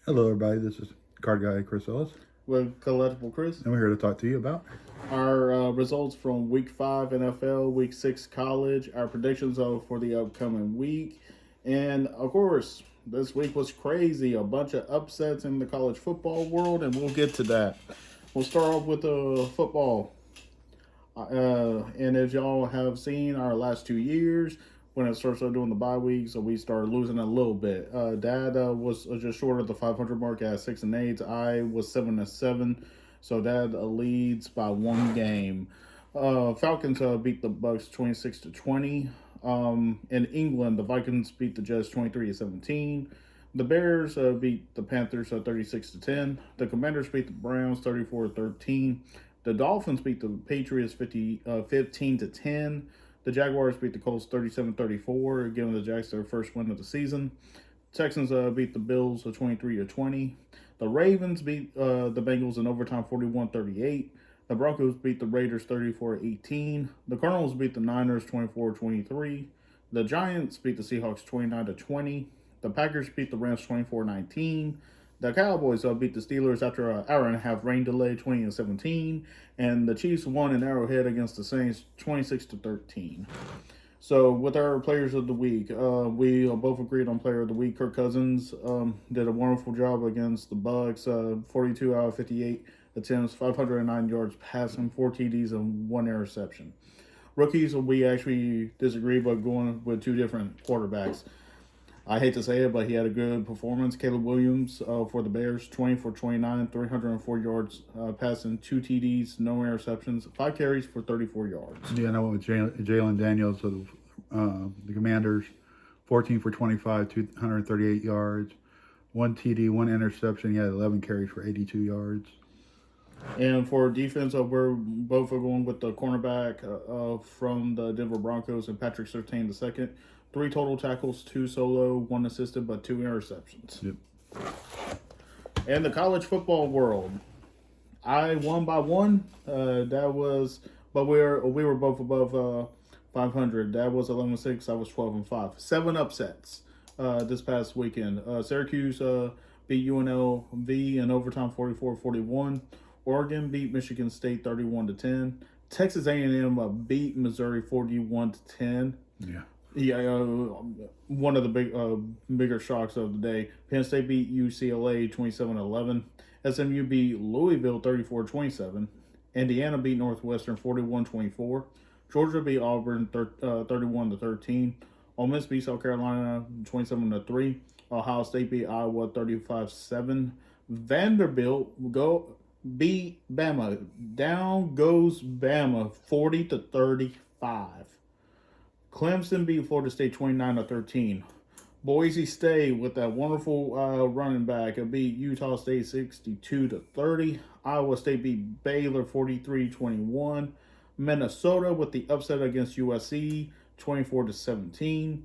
Hello, everybody. This is Card Guy Chris Ellis, with Collectible Chris. and we're here to talk to you about. Our results from Week 5 NFL, Week 6 college, our predictions for the upcoming week. And, of course, this week was crazy. A bunch of upsets in the college football world, and we'll get to that. We'll start off with the football. And as y'all have seen, our last 2 years, when it starts doing the bye weeks, we started losing a little bit. Dad was just short of the 500 mark at 6-8. I was 7-7, so Dad leads by one game. Falcons beat the Bucks 26-20. In England, the Vikings beat the Jets 23-17. The Bears beat the Panthers 36-10. The Commanders beat the Browns 34-13. The Dolphins beat the Patriots 15-10. The Jaguars beat the Colts 37-34, giving the Jags their first win of the season. Texans beat the Bills 23-20. The Ravens beat the Bengals in overtime 41-38. The Broncos beat the Raiders 34-18. The Cardinals beat the Niners 24-23. The Giants beat the Seahawks 29-20. The Packers beat the Rams 24-19. The Cowboys beat the Steelers after an hour and a half rain delay, 20-17, and the Chiefs won in Arrowhead against the Saints, 26-13. So, with our players of the week, we both agreed on player of the week. Kirk Cousins did a wonderful job against the Bucks. 42 out of 58 attempts, 509 yards passing, 4 TDs, and 1 interception. Rookies, we actually disagree, but going with 2 different quarterbacks. I hate to say it, but he had a good performance. Caleb Williams for the Bears, 20 for 29, 304 yards passing, 2 TDs, no interceptions, 5 carries for 34 yards. Yeah, and I went with Jalen Daniels of the Commanders, 14 for 25, 238 yards, 1 TD, 1 interception. He had 11 carries for 82 yards. And for defense, we're both going with the cornerback from the Denver Broncos and Patrick Surtain II. 3 total tackles, 2 solo, 1 assisted, but 2 interceptions. Yep. In the college football world, I won by 1. But we were both above 500. That was 11-6. I was 12-5. 7 upsets this past weekend. Syracuse beat UNLV in overtime 44-41. Oregon beat Michigan State 31-10. Texas A&M beat Missouri 41-10. Yeah. Yeah, one of the bigger shocks of the day. Penn State beat UCLA 27-11. SMU beat Louisville 34-27. Indiana beat Northwestern 41-24. Georgia beat Auburn 31-13. Ole Miss beat South Carolina 27-3. Ohio State beat Iowa 35-7. Vanderbilt beat Bama. Down goes Bama 40-35. Clemson beat Florida State 29-13. Boise State with that wonderful running back beat Utah State 62-30. Iowa State beat Baylor 43-21. Minnesota with the upset against USC 24-17.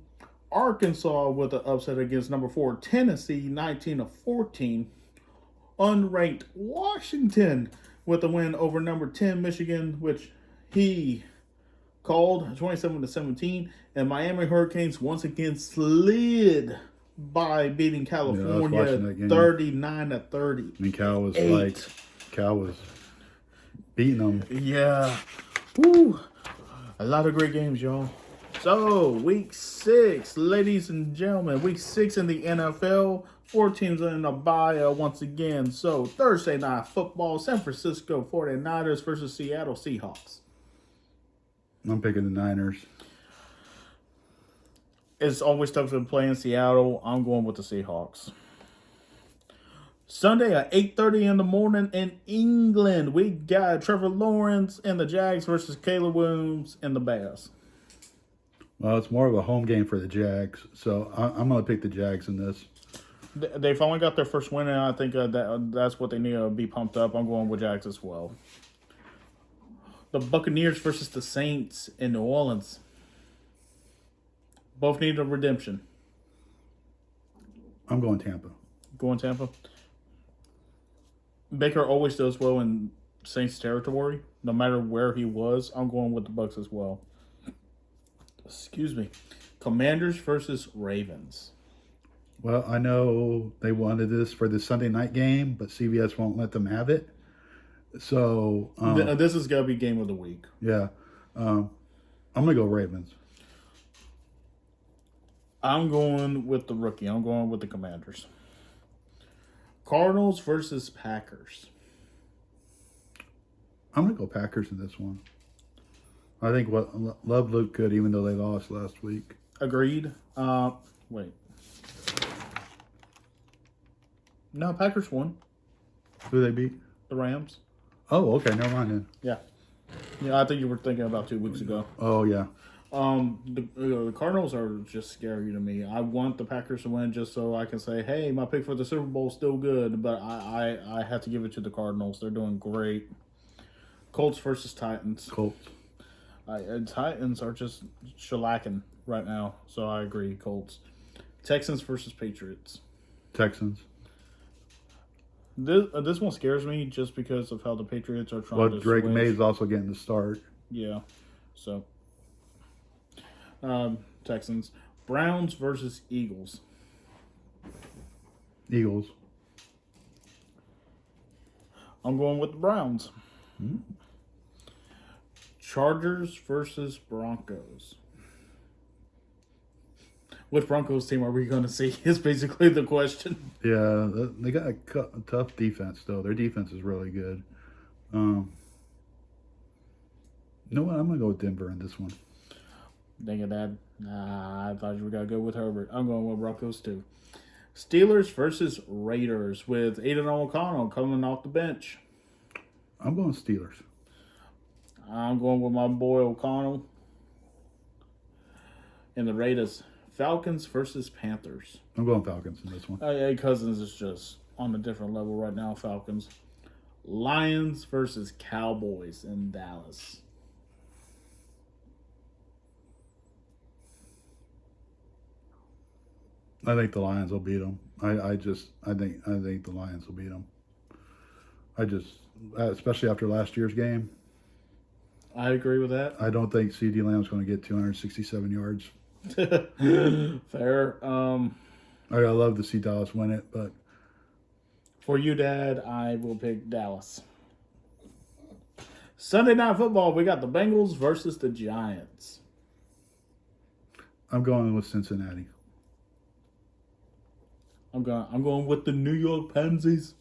Arkansas with the upset against number 4 Tennessee 19-14. Unranked Washington with the win over number 10 Michigan, which he called 27-17, and Miami Hurricanes once again slid by beating California 39-30. I mean, Cal was beating them. Yeah. Woo. A lot of great games, y'all. So, week 6, ladies and gentlemen, week 6 in the NFL. 4 teams in a bye once again. So, Thursday night football, San Francisco 49ers versus Seattle Seahawks. I'm picking the Niners. It's always tough to play in Seattle. I'm going with the Seahawks. Sunday at 8:30 in the morning in England, we got Trevor Lawrence and the Jags versus Caleb Williams and the Bears. Well, it's more of a home game for the Jags, so I'm going to pick the Jags in this. They finally got their first win, and I think that's what they need to be pumped up. I'm going with Jags as well. The Buccaneers versus the Saints in New Orleans. Both need a redemption. I'm going Tampa. Going Tampa. Baker always does well in Saints territory, no matter where he was. I'm going with the Bucs as well. Excuse me. Commanders versus Ravens. Well, I know they wanted this for the Sunday night game, but CBS won't let them have it. So, This is gonna be game of the week. yeah, I'm gonna go Ravens. I'm going with the rookie. I'm going with the Commanders. Cardinals versus Packers. I'm gonna go Packers in this one. I think what Love looked good, even though they lost last week. Agreed. Wait. No, Packers won. Who they beat? The Rams. Oh, okay, never mind then. Yeah. Yeah, I think you were thinking about 2 weeks ago. Oh yeah, The Cardinals are just scary to me. I want the Packers to win just so I can say, hey, my pick for the Super Bowl is still good, but I have to give it to the Cardinals. They're doing great. Colts versus Titans. Colts. Titans are just shellacking right now, so I agree. Colts. Texans versus Patriots. Texans. This one scares me just because of how the Patriots are trying Well, to Drake switch. May's also getting the start. Yeah. So, Texans. Browns versus Eagles. Eagles. I'm going with the Browns. Chargers versus Broncos. Which Broncos team are we going to see is basically the question. Yeah, they got a tough defense though. Their defense is really good. You know what? I'm gonna go with Denver in this one. Dang it, Dad. Nah, I thought you were going to go with Herbert. I'm going with Broncos too. Steelers versus Raiders with Aiden O'Connell coming off the bench. I'm going Steelers. I'm going with my boy O'Connell. And the Raiders. Falcons versus Panthers. I'm going Falcons in this one. Yeah, Cousins is just on a different level right now, Falcons. Lions versus Cowboys in Dallas. I think the Lions will beat them. I think the Lions will beat them. Especially after last year's game, I agree with that. I don't think C.D. Lamb's going to get 267 yards. Fair. I love to see Dallas win it, but For you, Dad, I will pick Dallas. Sunday Night Football, we got the Bengals versus the Giants. I'm going with Cincinnati. I'm going with the New York Pansies.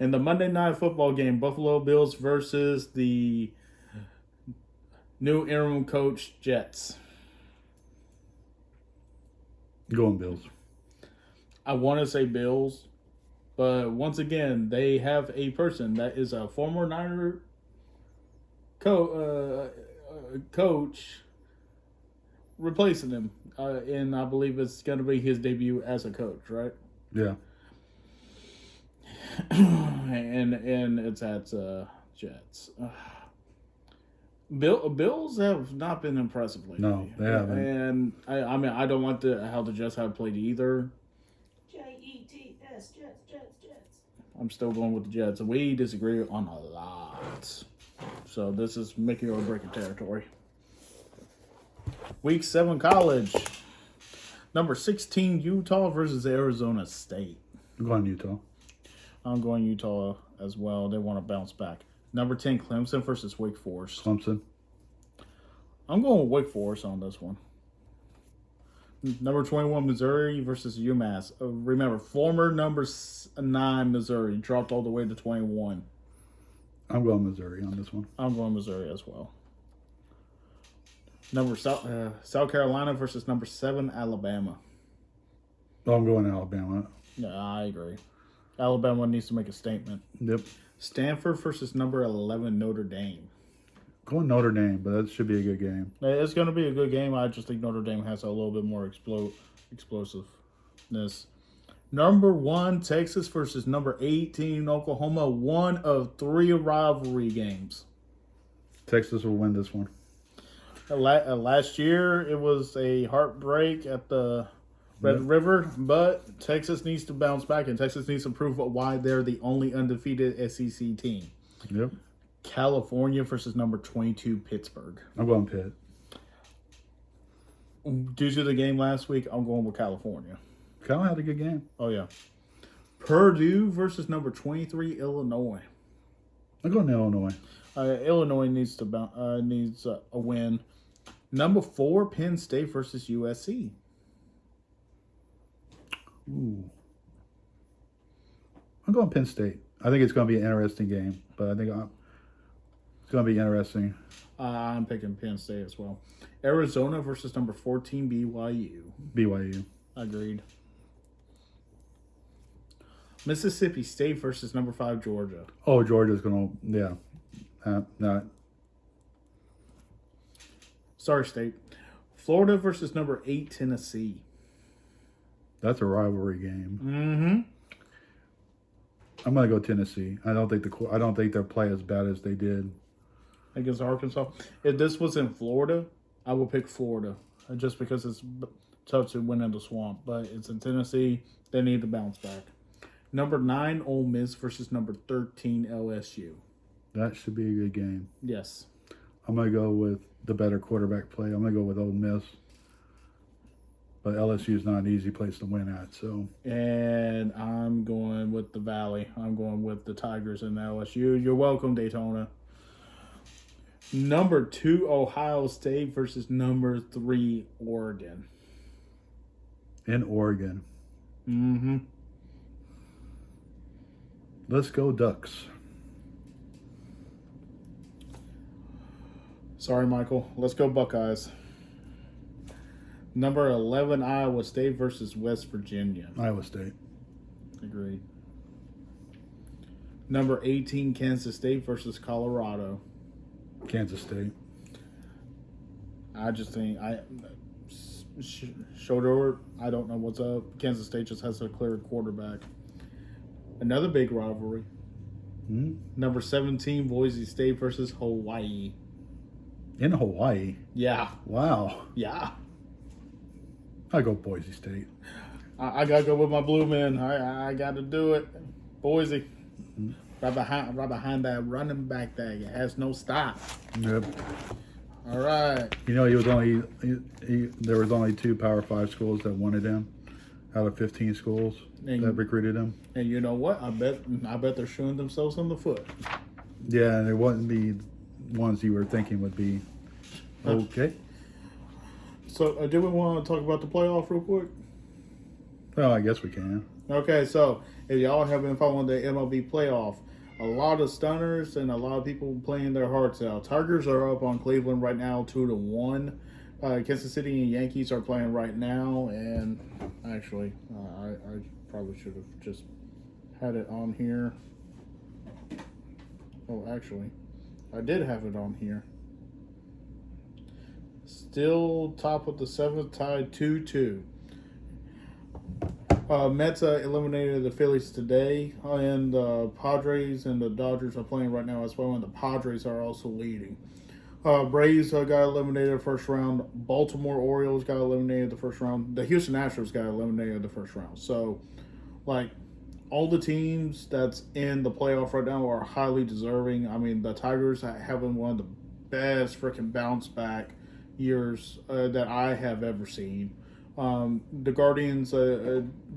In the Monday Night Football game, Buffalo Bills versus the new interim coach Jets. I'm going Bills. I want to say Bills, but once again, they have a person that is a former Niner coach replacing him, and I believe it's going to be his debut as a coach, right? Yeah. and it's at Jets. Bills have not been impressive lately. No, they haven't. And I mean, I don't like how the Jets have played either. Jets, Jets. I'm still going with the Jets. We disagree on a lot. So this is making or breaking territory. Week 7 college. Number 16, Utah versus Arizona State. I'm going Utah. I'm going Utah as well. They want to bounce back. Number 10, Clemson versus Wake Forest. Clemson. I'm going with Wake Forest on this one. Number 21, Missouri versus UMass. Remember, former number 9, Missouri, dropped all the way to 21. I'm going Missouri on this one. I'm going Missouri as well. Number South Carolina versus number 7, Alabama. Oh, I'm going Alabama. Yeah, I agree. Alabama needs to make a statement. Yep. Stanford versus number 11, Notre Dame. Going Notre Dame, but that should be a good game. It's going to be a good game. I just think Notre Dame has a little bit more explosiveness. Number 1, Texas versus number 18, Oklahoma. One of 3 rivalry games. Texas will win this one. Last year, it was a heartbreak at the Red River, but Texas needs to bounce back, and Texas needs to prove why they're the only undefeated SEC team. Yep. California versus number 22, Pittsburgh. I'm going Pitt. Due to the game last week, I'm going with California. Cal had a good game. Oh yeah. Purdue versus number 23 Illinois. I'm going to Illinois. Illinois needs a win. Number 4 Penn State versus USC. Ooh. I'm going Penn State. I think it's going to be an interesting game, but I think it's going to be interesting. I'm picking Penn State as well. Arizona versus number 14 BYU. BYU. Agreed. Mississippi State versus number 5 Georgia. Oh, Georgia's going to, not. Sorry, State. Florida versus number 8 Tennessee. That's a rivalry game. Mm-hmm. I'm going to go Tennessee. I don't think they'll play as bad as they did Against Arkansas. If this was in Florida, I would pick Florida just because it's tough to win in the swamp. But it's in Tennessee. They need to bounce back. Number 9 Ole Miss versus number 13 LSU. That should be a good game. Yes. I'm going to go with the better quarterback play. I'm going to go with Ole Miss. But LSU is not an easy place to win at. So. And I'm going with the Valley. I'm going with the Tigers and LSU. You're welcome, Daytona. Number 2 Ohio State versus number 3 Oregon. In Oregon. Mm-hmm. Let's go Ducks. Sorry, Michael. Let's go Buckeyes. Number 11 Iowa State versus West Virginia. Iowa State. Agreed. Number 18 Kansas State versus Colorado. Kansas State. I just think Shoulder, I don't know what's up. Kansas State just has a clear quarterback. Another big rivalry. Hmm? Number 17 Boise State versus Hawaii. In Hawaii. Yeah. Wow. Yeah. I go Boise State. I gotta go with my blue men. I gotta do it. Boise. Mm-hmm. Right behind that running back there. It has no stop. Yep. All right. You know, there was only 2 Power 5 schools that wanted him out of 15 schools that recruited him. And you know what? I bet they're shooting themselves in the foot. Yeah, and it wasn't the ones you were thinking would be okay. So, do we want to talk about the playoff real quick? Well, I guess we can. Okay, so if y'all have been following the MLB playoff, a lot of stunners and a lot of people playing their hearts out. Tigers are up on Cleveland right now, 2-1. Kansas City and Yankees are playing right now, and actually, I probably should have just had it on here. Oh, actually, I did have it on here. Still top of the 7th, tied 2-2. Mets eliminated the Phillies today, and the Padres and the Dodgers are playing right now as well, and the Padres are also leading. Braves got eliminated the first round. Baltimore Orioles got eliminated the first round. The Houston Astros got eliminated the first round. So, like, all the teams that's in the playoff right now are highly deserving. I mean, the Tigers having one of the best freaking bounce back years that I have ever seen. The Guardians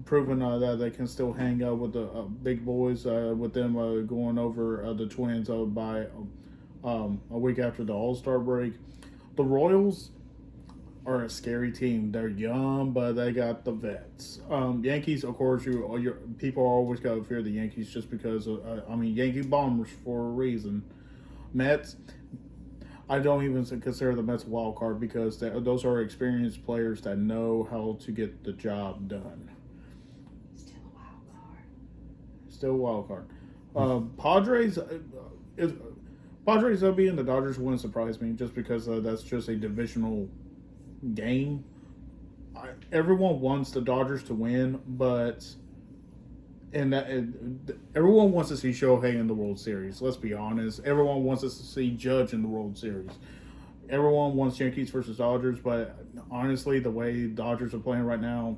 proven that they can still hang out with the big boys, with them going over the Twins by a week after the All-Star break. The Royals are a scary team. They're young, but they got the vets. Yankees, of course, people are always got to fear the Yankees just because Yankee Bombers for a reason. Mets, I don't even consider the Mets a wild card because those are experienced players that know how to get the job done. Still a wild card. Padres being the Dodgers wouldn't surprise me just because that's just a divisional game. Everyone wants the Dodgers to win, but everyone wants to see Shohei in the World Series. Let's be honest. Everyone wants us to see Judge in the World Series. Everyone wants Yankees versus Dodgers, but honestly, the way Dodgers are playing right now,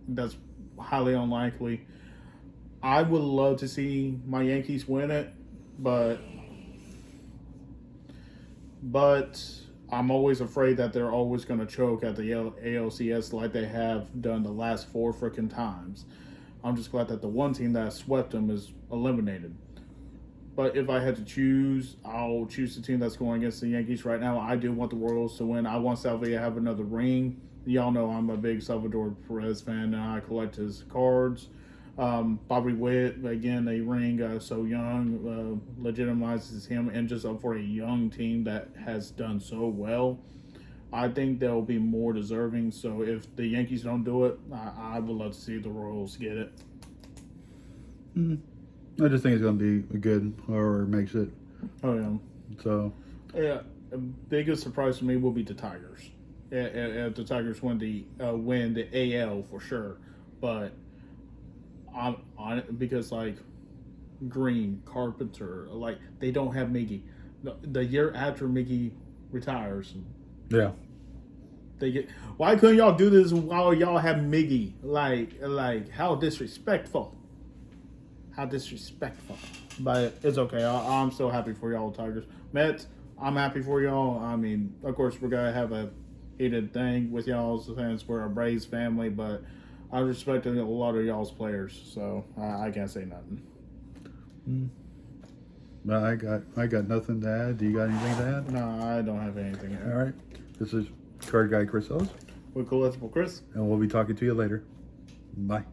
that's highly unlikely. I would love to see my Yankees win it, but I'm always afraid that they're always going to choke at the ALCS like they have done the last 4 freaking times. I'm just glad that the one team that swept them is eliminated. But if I had to choose, I'll choose the team that's going against the Yankees right now. I do want the Royals to win. I want Salvia to have another ring. Y'all know I'm a big Salvador Perez fan, and I collect his cards. Bobby Witt, again, a ring so young, legitimizes him, and just for a young team that has done so well, I think they'll be more deserving. So if the Yankees don't do it, I would love to see the Royals get it. I just think it's going to be good, whoever makes it. Oh, yeah. So, Yeah, the biggest surprise to me will be the Tigers. If the Tigers win the AL for sure, but I'm on it because like Green, Carpenter, like they don't have Miggy. The year after Miggy retires, yeah. they get. Why couldn't y'all do this while y'all have Miggy? Like how disrespectful. How disrespectful. But it's okay. I'm still happy for y'all, Tigers. Mets, I'm happy for y'all. I mean, of course, we're going to have a heated thing with y'all since we're a Braves family, but I respect a lot of y'all's players, so I can't say nothing. But I got nothing to add. Do you got anything to add? No, I don't have anything. All right. This is Card Guy Chris Ellis, With Collectible Chris. and we'll be talking to you later. Bye.